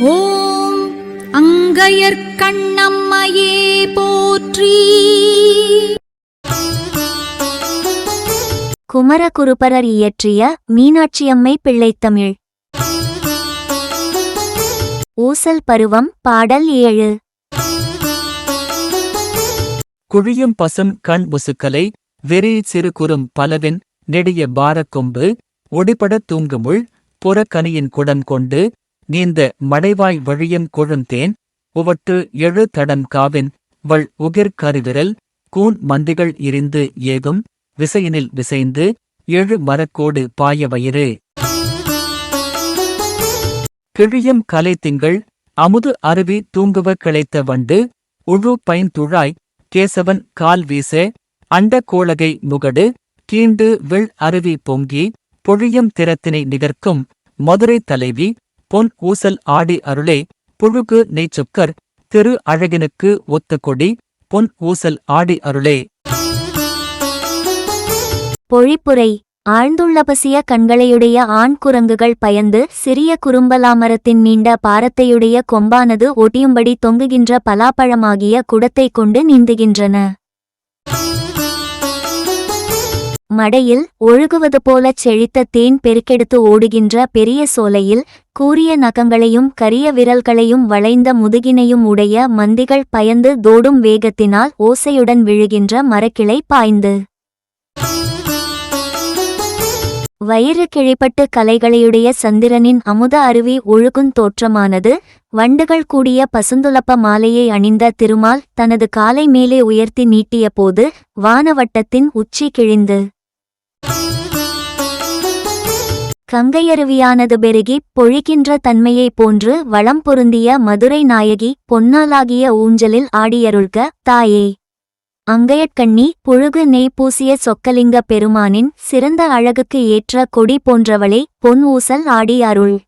ஓம் அங்கையர்க்கண்ணம்மையே போற்றி. குமரகுருபரர் இயற்றிய மீனாட்சியம்மை பிள்ளைத்தமிழ். ஊசல் பருவம். பாடல் 7. குழியும் பசும் கண் முசுக்கலை வெறி சிறு குறும் பலவின் நெடிய பாரக்கொம்பு ஒடிபடத் தூங்குமுள் புறக்கனியின் குடம் கொண்டு நீந்த மடைவாய் வழியும் கொழுந்தேன் உவட்டு எழு தடம் காவின் வள் உகிர் கருவிரல் கூன் மந்திகள் இரிந்து ஏகும் விசையினில் விசைந்து எழு மரக்கோடு பாய வயிறு. கிழியும் கலை திங்கள் அமுது அருவி தூங்குவ கிளைத்த வண்டு உழு பைந்துழாய் கேசவன் கால் வீச அண்ட கோளகை முகடு கீண்டு வில் அருவி பொங்கி பொழியும் திறத்தினை நிகர்க்கும் மதுரை தலைவி பொன் ஊசல் ஆடி அருளே புழுகு நெய்ச்சொக்கர் திரு அழகினுக்கு ஒத்த கொடி பொன் ஊசல் ஆடி அருளே. பொழிப்புரை. ஆழ்ந்துள்ளபசிய கண்களையுடைய ஆண் குரங்குகள் பயந்து சிறிய குறும்பலாமரத்தின் நீண்ட பாரத்தையுடைய கொம்பானது ஒட்டியும்படி தொங்குகின்ற பலாப்பழமாகிய குடத்தைக் கொண்டு நீந்துகின்றன. மடையில் ஒழுகுவது போலச் செழித்த தேன் பெருக்கெடுத்து ஓடுகின்ற பெரிய சோலையில் கூரிய நகங்களையும் கரிய விரல்களையும் வளைந்த முதுகினையும் உடைய மந்திகள் பயந்து தோடும் வேகத்தினால் ஓசையுடன் விழுகின்ற மரக்கிளை பாய்ந்து வயிறு கிழிப்பட்டு கலைகளையுடைய சந்திரனின் அமுத அருவி ஒழுகுந் தோற்றமானது. வண்டுகள் கூடிய பசுந்துளப்ப மாலையை அணிந்த திருமால் தனது காலை மேலே உயர்த்தி நீட்டிய போது வானவட்டத்தின் உச்சி கிழிந்து கங்கையருவியானது பெருகிப் பொழிகின்ற தன்மையைப் போன்று வளம் பொருந்திய மதுரை நாயகி பொன்னாலாகிய ஊஞ்சலில் ஆடியருள்க தாயே. அங்கையற்கண்ணி புழுகு நெய் பூசிய சொக்கலிங்க பெருமானின் சிறந்த அழகுக்கு ஏற்ற கொடி போன்றவளே பொன் ஊசல் ஆடி அருள்.